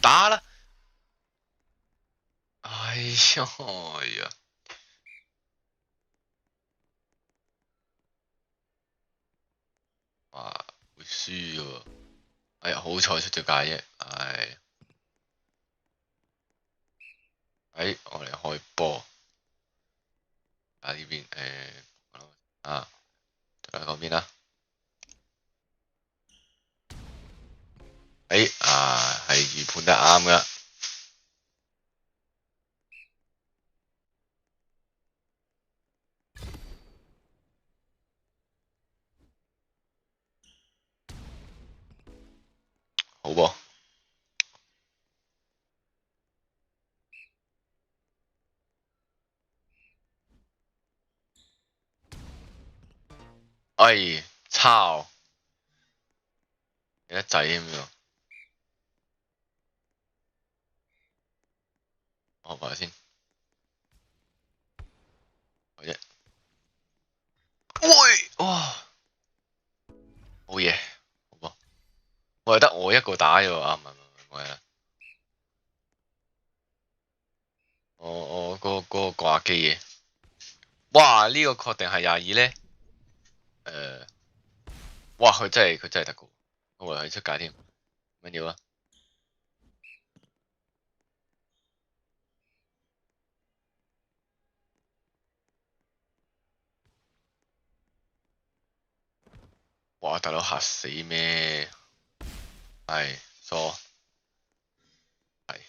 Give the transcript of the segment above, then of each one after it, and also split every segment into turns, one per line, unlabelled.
打啦！哎呀，哇，會輸喎！哎呀，好彩出咗界啫，唉，我嚟開波，啊呢邊啊，再嚟嗰邊啦，係預判得啱噶，好噃，哎，抄，有得滯添喎，學埋先，好啫，喂，哇，好嘢，好噃，我係得我一個打啫喎，啊唔係啊，我嗰個掛機嘅，哇呢個確定係22咧，哇佢真係得嘅，我以為佢出界添，唔緊要啊。哇！大佬嚇死咩？係疏係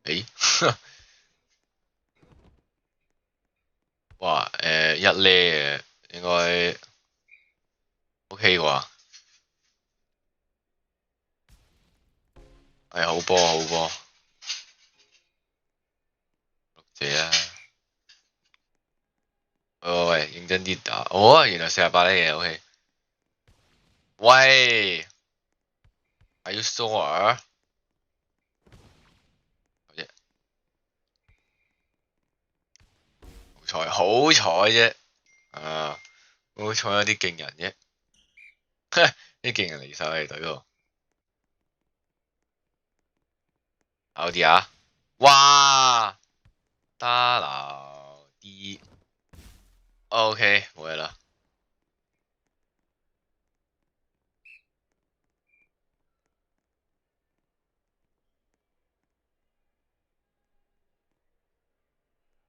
誒哇一咧應該 OK 啩？係好波好波，謝啊！喂，認真啲打，原來48呢嘢 OK。喂，Are you sure？好啫，好彩啫，好彩有啲勁人啫，啲勁人離晒嚟隊喎，好啲啊！哇，打撈啲 OK 冇嘢啦。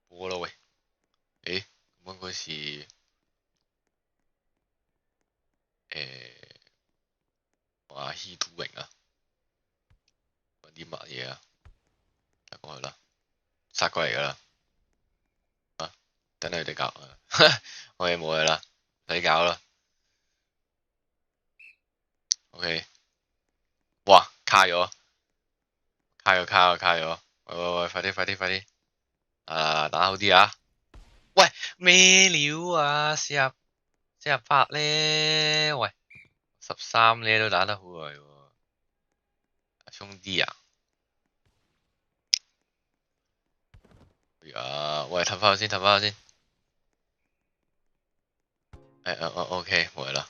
波啦喂，咁嗰時我阿希都榮啊，揾啲乜嘢啊？入過去啦，殺過嚟噶啦，等佢哋搞，我哋冇嘢啦，唔使搞啦。OK，哇，卡咗，喂，快啲，打好啲啊！喂，咩料啊？48咧，喂，13咧都打得好耐喎，衝啲啊！喂，唞返先，OK，冇嘢啦，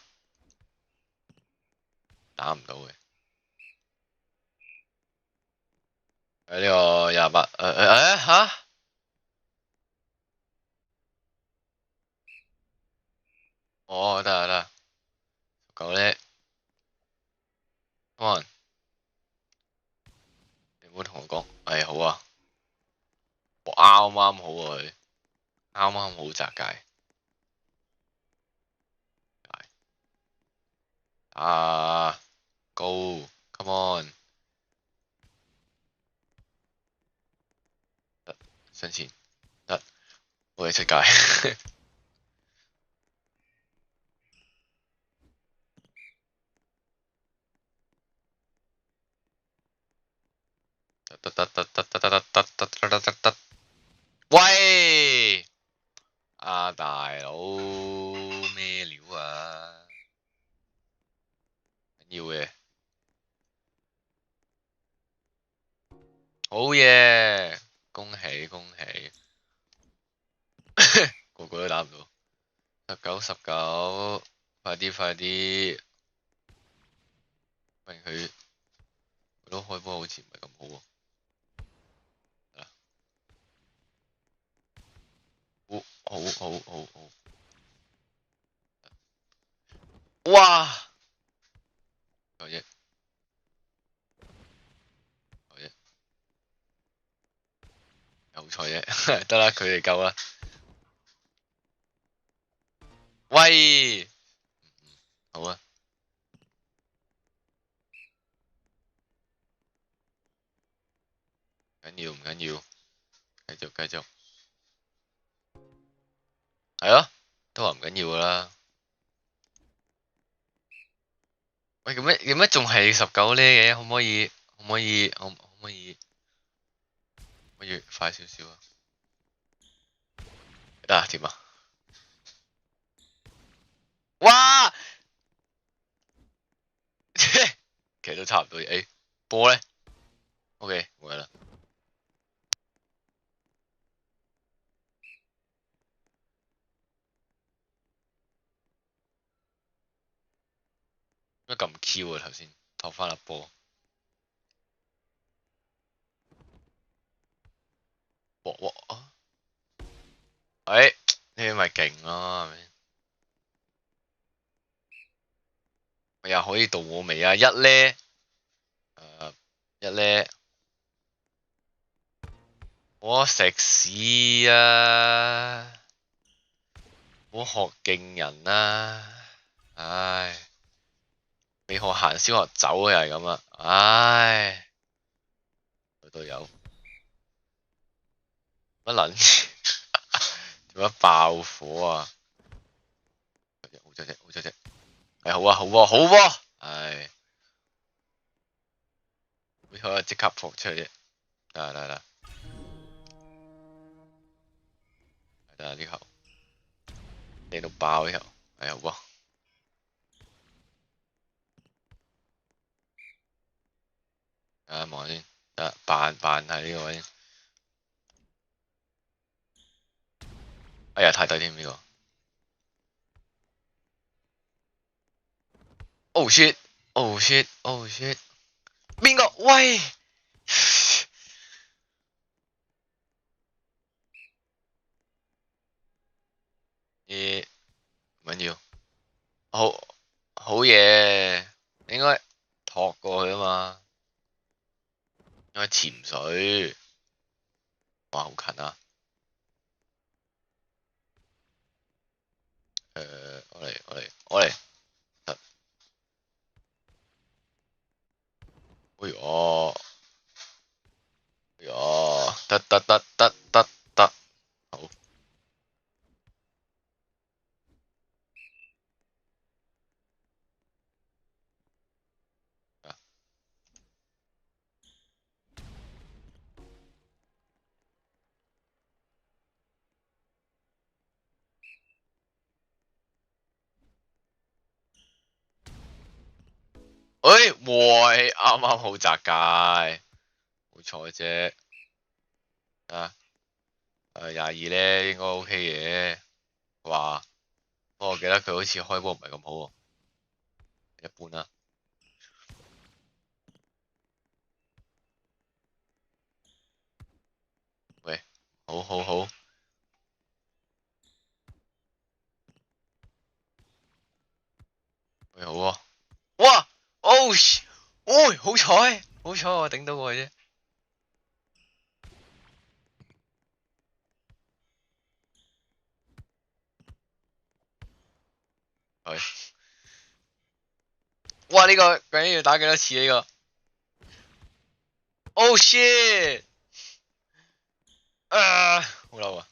打唔到嘅。呢個28，吓？哦，得，夠叻，come on，你唔好同我講，好啊，我啱啱好啊佢，啱啱好窄界，go，come on，得，上前，得，我哋出界，得，喂，大佬咩料啊？緊要嘅，好嘢，恭喜，個都打唔到。19，快啲快啲！明佢都開波好似唔係咁好喎。好。哇！有嘢，有彩啫，得啦，佢哋夠啦。喂，好啊，唔緊要，繼續，係咯，都話唔緊要噶啦。喂，咁咩仲係19呢嘅？可唔可以快少少啊？得啊，點啊？哇！其實都差唔多嘢。波咧 ，OK，冇嘢啦。乜咁 Q 啊？頭先托翻粒波，哇啊！呢啲咪勁咯，係咪？又可以到我未啊？一咧，我食屎啊！唔好學勁人啦，唉，你學行先學走又係咁啦，唉，個隊友乜撚嘢？做乜爆火啊？好咗隻，係好喎，唉，好啊，即刻撲出去啫，得，得呢球，掟到爆呢球，係好啊，望下先，得扮喺呢個位，哎呀太低添呢個。Oh shit！邊個？喂！唔緊要，好嘢，應該托過去啊嘛，應該潛水，哇好近啊！我嚟，得，哎呀，得，好，喂，啱好窄界，好彩啫，22咧應該 OK 嘅，哇，不過我記得佢好似開波唔係咁好喎，一般啦，喂，好。喂，好啊！哇！Oh shit！好彩我頂到佢啫。係。哇！呢個究竟要打幾多次呢個？Oh shit！好嬲啊！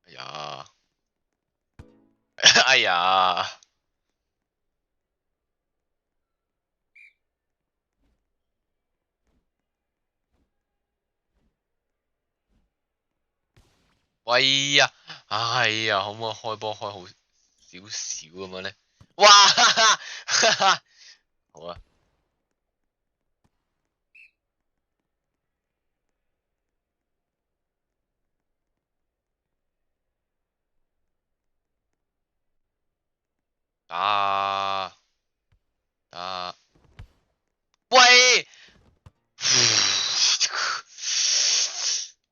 哎呀！哎呀！喂呀！哎呀，可唔可以開波開好少少咁樣咧？哇！好啊，打打，喂！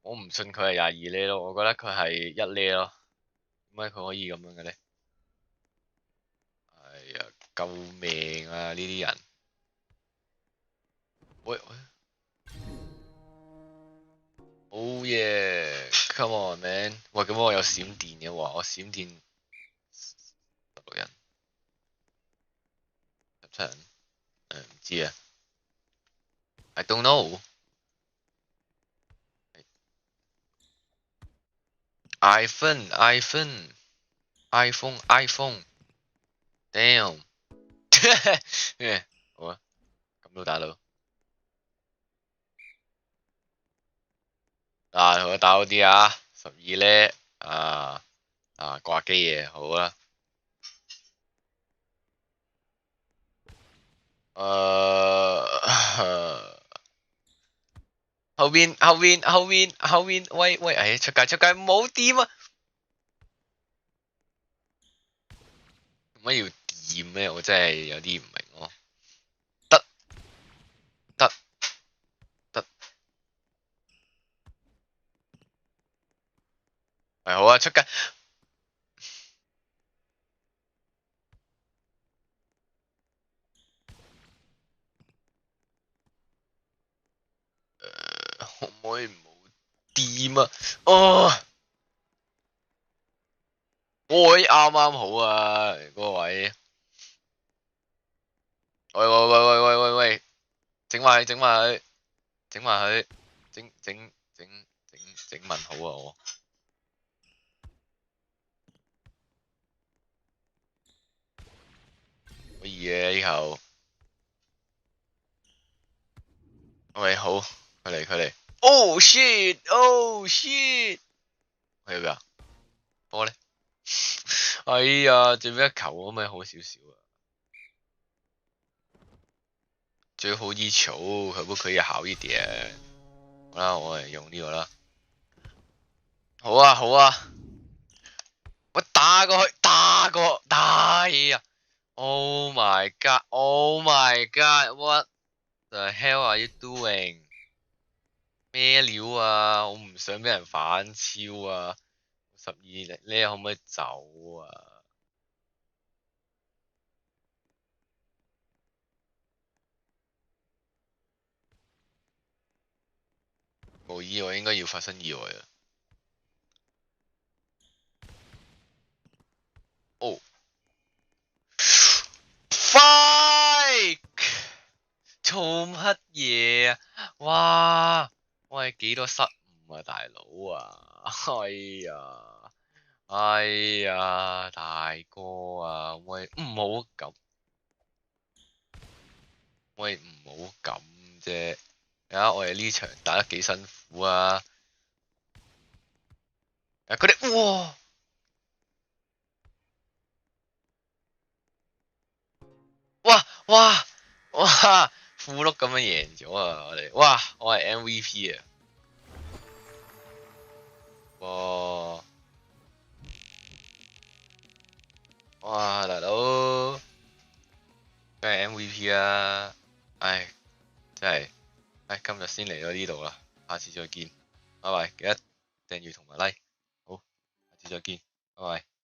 我唔信佢係22呢咯，我覺得佢係1呢咯。點解佢可以咁樣嘅咧？哎呀，救命啊！呢啲人，喂喂，Oh yeah，come on man！喂，咁我有閃電嘅話，我閃電16人、17人，唔知啊，I don't know。iPhone，damn，好啊，咁都打到。同佢打好啲啊，12呢，掛機嘢好啦。後邊，喂，出界，唔好掂啊！乜要掂咩？我真係有啲唔明咯。得，係好啊，出界。可唔可以唔好掂啊？哦，我啱好啊，嗰個位。喂，整埋佢，整問好啊我。可以嘅呢後。喂，好，佢嚟。Oh shit！Oh shit！去邊啊？波咧？哎呀，最尾一球咁咪好少少啊！最後一球可不可以好一點？好啦，我係用呢個啦。好啊！我打過去，哎呀！Oh my god！Oh my god！What the hell are you doing？咩料啊？我唔想俾人反超啊！12呢可唔可以走啊？無意外應該要發生意外啊！哦 ，Fight！做乜嘢啊？哇！我係幾多失誤啊，大佬啊！哎呀，大哥啊，喂，唔好咁，喂，唔好咁啫。睇下我哋呢場打得幾辛苦啊！佢哋，哇，富碌咁樣贏咗啊！我哋，哇，我係 MVP 啊！哇，大佬，梗係 MVP 啊！唉，真係，今日先嚟到呢度啦，下次再見，拜拜，記得訂閱同埋 like，好，下次再見，拜拜。